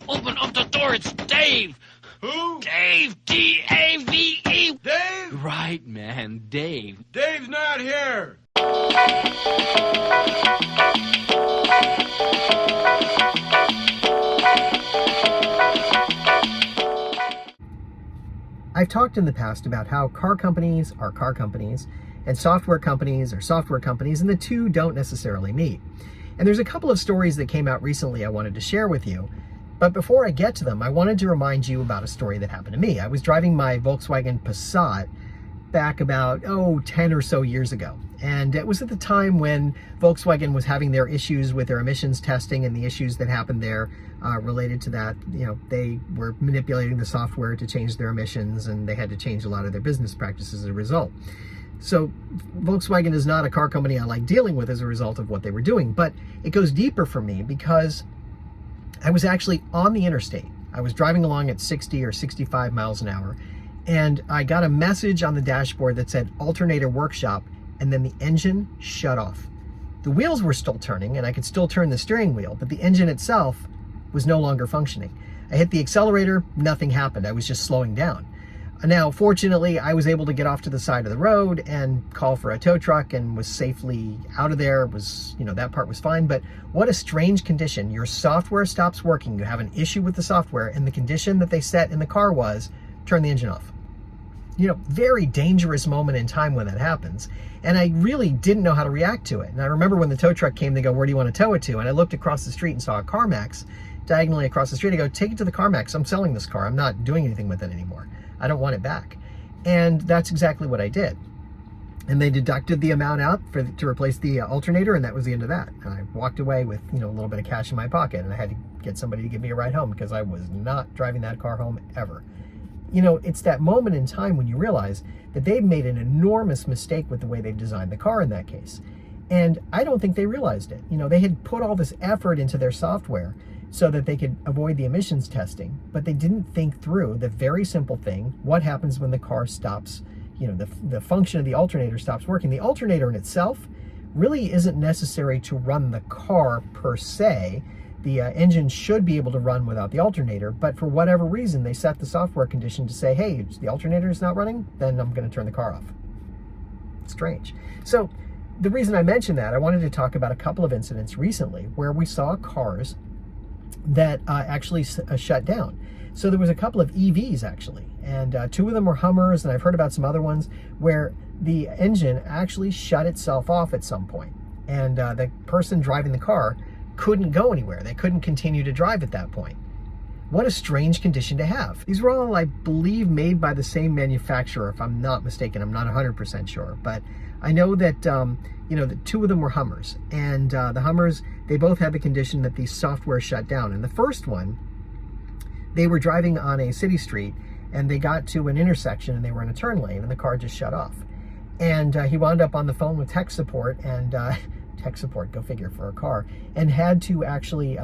Open up the door, it's Dave! Who? Dave! D-A-V-E! Dave? Right, man, Dave. Dave's not here. I've talked in the past about how car companies are car companies and software companies are software companies, and the two don't necessarily meet. And there's a couple of stories that came out recently I wanted to share with you. But before I get to them, I wanted to remind you about a story that happened to me. I was driving my Volkswagen Passat back about, 10 or so years ago. And it was at the time when Volkswagen was having their issues with their emissions testing and the issues that happened there related to that. You know, they were manipulating the software to change their emissions, and they had to change a lot of their business practices as a result. So Volkswagen is not a car company I like dealing with as a result of what they were doing, but it goes deeper for me because I was actually on the interstate. I was driving along at 60 or 65 miles an hour, and I got a message on the dashboard that said alternator workshop, and then the engine shut off. The wheels were still turning, and I could still turn the steering wheel, but the engine itself was no longer functioning. I hit the accelerator, nothing happened. I was just slowing down. Now, fortunately, I was able to get off to the side of the road and call for a tow truck and was safely out of there. That part was fine, but what a strange condition. Your software stops working, you have an issue with the software, and the condition that they set in the car was turn the engine off. Very dangerous moment in time when that happens. And I really didn't know how to react to it. And I remember when the tow truck came, they go, where do you want to tow it to? And I looked across the street and saw a CarMax diagonally across the street. I go, take it to the CarMax. I'm selling this car. I'm not doing anything with it anymore. I don't want it back. And that's exactly what I did. And they deducted the amount out to replace the alternator, and that was the end of that. And I walked away with a little bit of cash in my pocket, and I had to get somebody to give me a ride home because I was not driving that car home ever. It's that moment in time when you realize that they've made an enormous mistake with the way they've designed the car in that case. And I don't think they realized it. They had put all this effort into their software so that they could avoid the emissions testing, but they didn't think through the very simple thing: what happens when the car stops, the function of the alternator stops working. The alternator in itself really isn't necessary to run the car per se. The engine should be able to run without the alternator, but for whatever reason, they set the software condition to say, hey, the alternator is not running, then I'm going to turn the car off. Strange. So the reason I mentioned that, I wanted to talk about a couple of incidents recently where we saw cars that actually shut down. So there was a couple of EVs actually, and two of them were Hummers, and I've heard about some other ones where the engine actually shut itself off at some point, and the person driving the car couldn't go anywhere. They couldn't continue to drive at that point. What a strange condition to have. These were all, I believe, made by the same manufacturer, if I'm not mistaken. I'm not 100% sure, but I know that the two of them were Hummers, and the Hummers, they both had the condition that the software shut down. And the first one, they were driving on a city street, and they got to an intersection, and they were in a turn lane, and the car just shut off. And he wound up on the phone with tech support, and tech support, go figure, for a car, and had to actually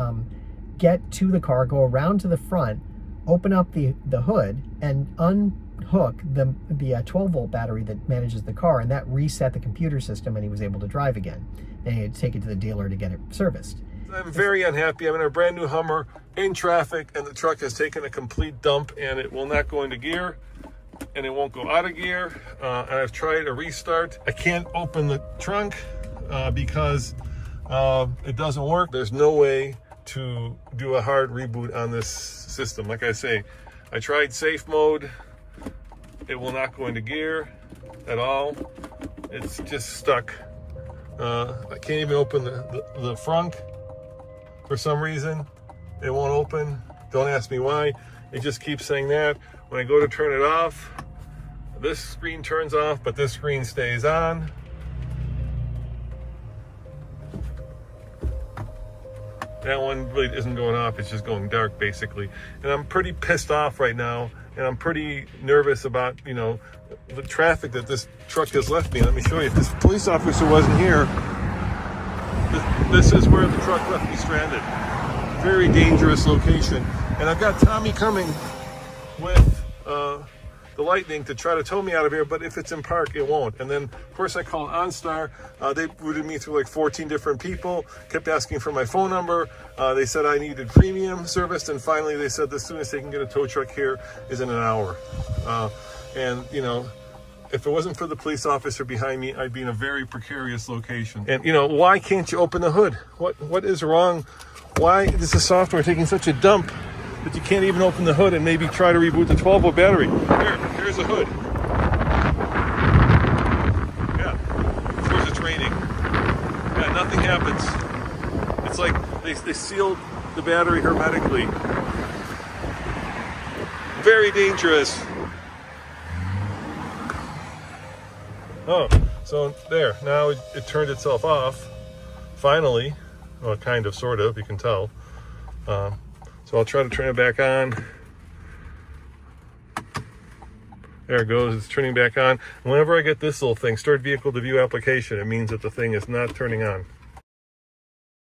get to the car, go around to the front, open up the hood, and unhook the 12-volt battery that manages the car, and that reset the computer system, and he was able to drive again. And he had to take it to the dealer to get it serviced. I'm very unhappy. I'm in a brand new Hummer in traffic, and the truck has taken a complete dump, and it will not go into gear, and it won't go out of gear. And I've tried a restart. I can't open the trunk because it doesn't work. There's no way to do a hard reboot on this system. Like I say, I tried safe mode. It will not go into gear at all. It's just stuck. I can't even open the front for some reason. It won't open. Don't ask me why. It just keeps saying that. When I go to turn it off, this screen turns off, but this screen stays on. That one really isn't going off. It's just going dark, basically. And I'm pretty pissed off right now, and I'm pretty nervous about, the traffic that this truck has left me. Let me show you. If this police officer wasn't here, this is where the truck left me stranded. Very dangerous location. And I've got Tommy coming with the the Lightning to try to tow me out of here, but if it's in park, it won't. And then, of course, I called OnStar. They routed me through like 14 different people, kept asking for my phone number. They said I needed premium service, and finally they said the soonest they can get a tow truck here is in an hour. And, you know, if it wasn't for the police officer behind me, I'd be in a very precarious location. And, you know, why can't you open the hood? What is wrong? Why is the software taking such a dump that you can't even open the hood and maybe try to reboot the 12-volt battery? Here's the hood. Yeah, of course it's raining. Yeah, nothing happens. It's like they sealed the battery hermetically. Very dangerous. Oh, so there, now it turned itself off, finally. Well, kind of, sort of, you can tell. So I'll try to turn it back on. There it goes, it's turning back on. And whenever I get this little thing, start vehicle to view application, it means that the thing is not turning on.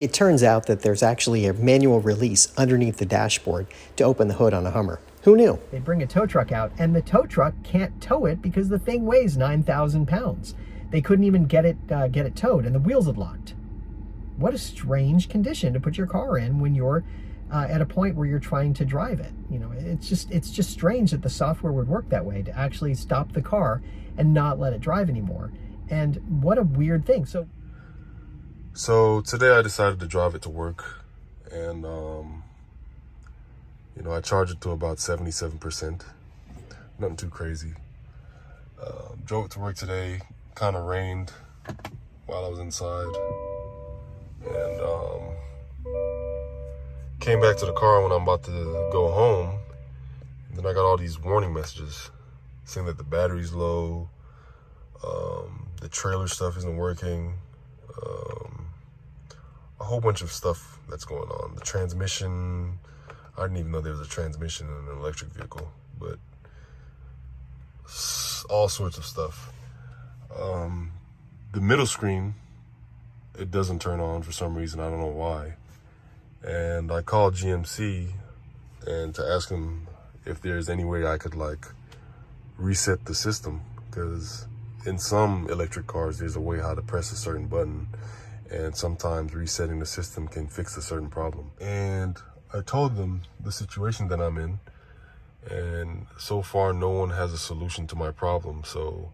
It turns out that there's actually a manual release underneath the dashboard to open the hood on a Hummer. Who knew? They bring a tow truck out, and the tow truck can't tow it because the thing weighs 9,000 pounds. They couldn't even get it towed, and the wheels had locked. What a strange condition to put your car in when you're at a point where you're trying to drive it. You know, it's just strange that the software would work that way, to actually stop the car and not let it drive anymore. And what a weird thing. So today I decided to drive it to work, and you know, I charged it to about 77%. Nothing too crazy. Drove it to work today. Kind of rained while I was inside, and came back to the car when I'm about to go home. And then I got all these warning messages saying that the battery's low, the trailer stuff isn't working, a whole bunch of stuff that's going on. The transmission, I didn't even know there was a transmission in an electric vehicle, but all sorts of stuff. The middle screen, it doesn't turn on for some reason, I don't know why. And I called GMC and to ask them if there's any way I could like reset the system, because in some electric cars there's a way how to press a certain button, and sometimes resetting the system can fix a certain problem. And I told them the situation that I'm in, and so far no one has a solution to my problem. So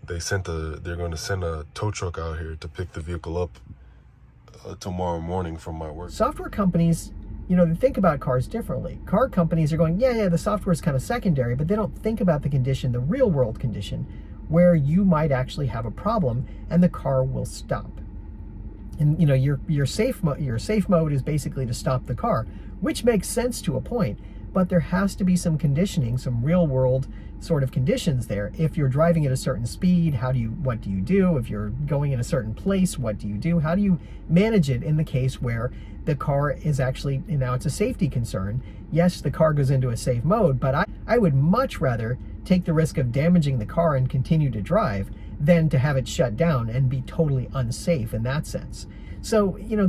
they're going to send a tow truck out here to pick the vehicle up tomorrow morning from my work. Software companies, you know, they think about cars differently. Car companies are going, yeah, the software is kind of secondary, but they don't think about the condition, the real world condition, where you might actually have a problem and the car will stop. And you know, your safe mode is basically to stop the car, which makes sense to a point, but there has to be some conditioning, some real world sort of conditions there. If you're driving at a certain speed, what do you do? If you're going in a certain place, what do you do? How do you manage it in the case where the car is actually, now it's a safety concern. Yes, the car goes into a safe mode, but I would much rather take the risk of damaging the car and continue to drive than to have it shut down and be totally unsafe in that sense. So, you know,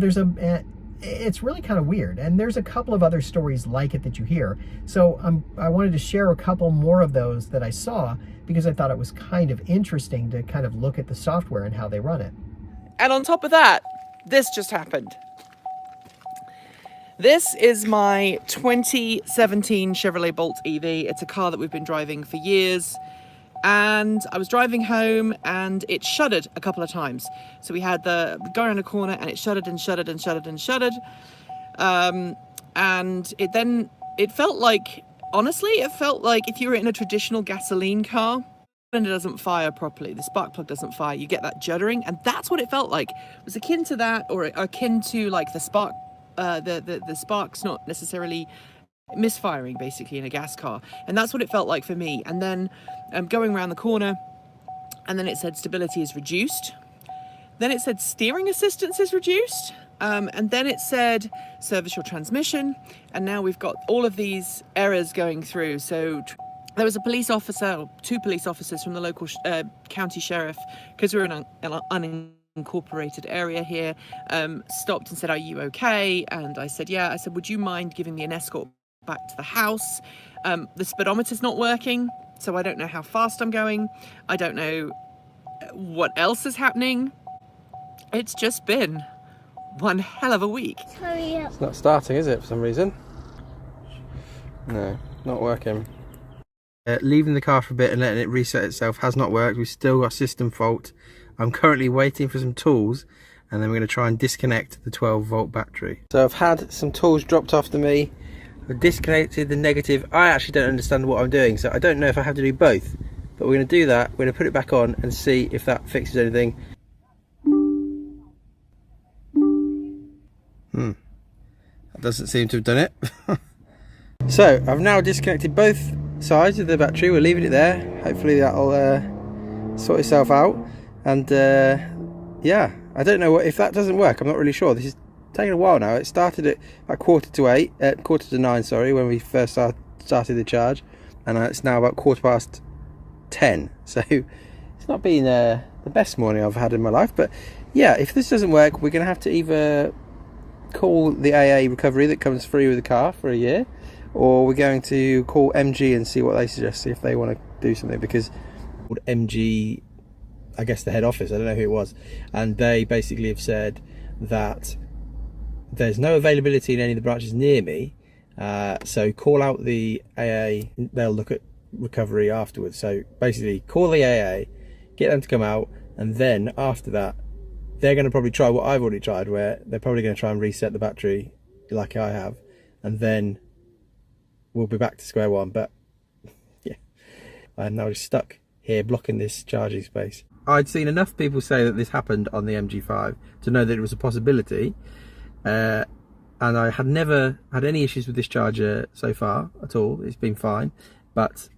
it's really kind of weird, and there's a couple of other stories like it that you hear. So I wanted to share a couple more of those that I saw because I thought it was kind of interesting to kind of look at the software and how they run it. And on top of that, this just happened. This is my 2017 Chevrolet Bolt EV. It's a car that we've been driving for years. And I was driving home and it shuddered a couple of times. So we had going around a corner and it shuddered and shuddered and shuddered and shuddered. And it felt like, honestly, it felt like if you were in a traditional gasoline car and it doesn't fire properly, the spark plug doesn't fire, you get that juddering. And that's what it felt like. It was akin to that, or akin to like the spark, the sparks not necessarily misfiring basically in a gas car, and that's what it felt like for me. And then going around the corner, and then it said stability is reduced, then it said steering assistance is reduced, and then it said service your transmission, and now we've got all of these errors going through. So there was a police officer, or two police officers from the local county sheriff, because we're in an unincorporated area here, stopped and said, are you okay? And I said, yeah. I said, would you mind giving me an escort back to the house? The speedometer's not working. so I don't know how fast I'm going. I don't know what else is happening. It's just been one hell of a week. Hurry up. It's not starting, is it, for some reason? No, not working. Leaving the car for a bit and letting it reset itself has not worked. We've still got a system fault. I'm currently waiting for some tools, and then we're going to try and disconnect the 12-volt battery. So I've had some tools dropped off to me. I've disconnected the negative. I actually don't understand what I'm doing, so I don't know if I have to do both. But we're going to do that. We're going to put it back on and see if that fixes anything. That doesn't seem to have done it. So I've now disconnected both sides of the battery. We're leaving it there. Hopefully that'll sort itself out. And yeah, I don't know if that doesn't work. I'm not really sure. This is taking a while now. It started at about quarter to 9, sorry, when we first started the charge, and it's now about 10:15. So it's not been the best morning I've had in my life. But yeah, if this doesn't work, we're going to have to either call the AA recovery that comes free with the car for a year, or we're going to call MG and see what they suggest, see if they want to do something, because MG, I guess the head office, I don't know who it was, and they basically have said that there's no availability in any of the branches near me, so call out the AA, they'll look at recovery afterwards. So basically call the AA, get them to come out, and then after that they're going to probably try what I've already tried, where they're probably going to try and reset the battery like I have, and then we'll be back to square one. But yeah, I'm now just stuck here blocking this charging space. I'd seen enough people say that this happened on the MG5 to know that it was a possibility, and I had never had any issues with this charger so far at all. It's been fine, but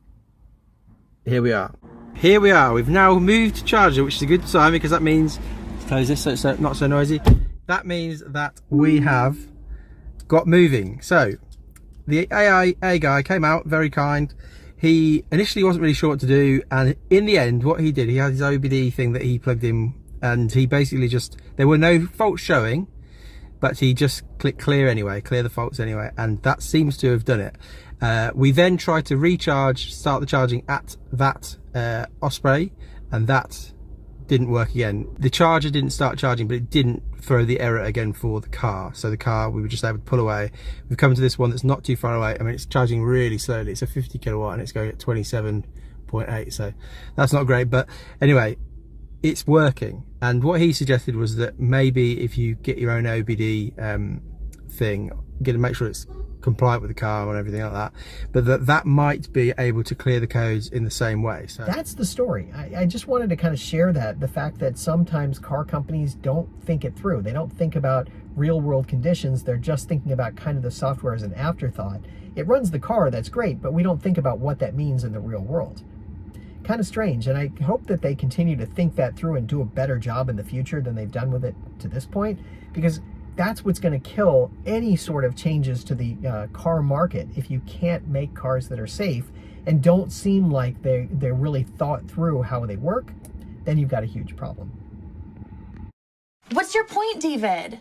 here we are. Here we are. We've now moved charger, which is a good sign, because that means, let's close this so it's not so noisy. That means that we have got moving. So the AA guy came out, very kind. He initially wasn't really sure what to do, and in the end what he did, he had his OBD thing that he plugged in, and he basically just, there were no faults showing, but he just clicked clear anyway, clear the faults anyway, and that seems to have done it. We then tried to recharge, start the charging at that Osprey, and that didn't work again. The charger didn't start charging, but it didn't throw the error again for the car. So the car, we were just able to pull away. We've come to this one that's not too far away. I mean, it's charging really slowly. It's a 50 kilowatt and it's going at 27.8, so that's not great. But anyway, it's working. And what he suggested was that maybe if you get your own OBD thing, make sure it's compliant with the car and everything like that, but that might be able to clear the codes in the same way. So that's the story. I just wanted to kind of share the fact that sometimes car companies don't think it through. They don't think about real world conditions. They're just thinking about kind of the software as an afterthought. It runs the car, that's great, but we don't think about what that means in the real world. Kind of strange, and I hope that they continue to think that through and do a better job in the future than they've done with it to this point, because that's what's going to kill any sort of changes to the car market. If you can't make cars that are safe and don't seem like they're really thought through how they work, then you've got a huge problem. What's your point, David?